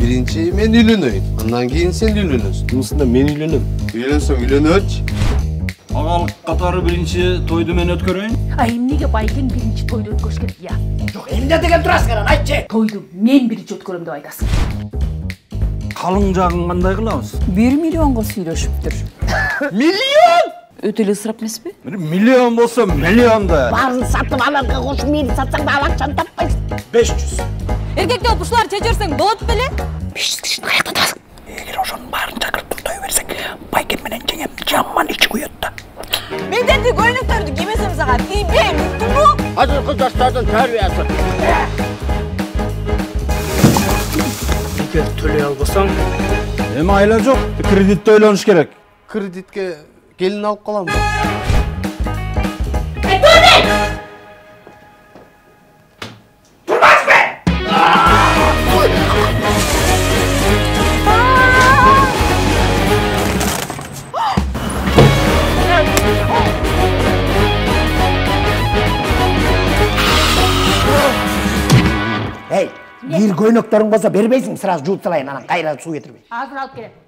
Birinci men üylönöйүн. Andan keyin sen üylönösүн. Bunusunda men üylönüm. Üylönсөң üylөнөчү. Агалық қатары бірінші тойды мен өткөрөйін. Эмнеге байкен биринчи тойду өткөрүш керек я? Жоқ, эмне деген турасың анан айтчы. Тойду мен биринчи өткөрөм деп айтасың. Қалың жағын қандай қыламыз? 1 миллионға сүйлөшүптүр. Миллион! Өтө эле ысырап эмеспи? Миллион болса миллион да. Барын сатып аларга кош, мени сатсаң да ал акчаны таппайсың. 500. Эркекте опушулар чечерсең болот беле? 500 кишини каякта атасың? Эгер ошонун баарын чакырып той берсең, байкем менен жеңем жаман ичи куйот да. Мен денди көйнөктөрдү кимесем сага тийбейм, уктуңбу? Азыркы жаштардын тарбиясы. Эгер төлөй албасаң, Эми айла жоқ, кредитті ойланыш керек. Кредитке келин алып калам. эй, бир көйнөктөрүң болсо бербейсиң, сразу жууп салайын, анан кайра суу кетирбей. Азыр алып келем.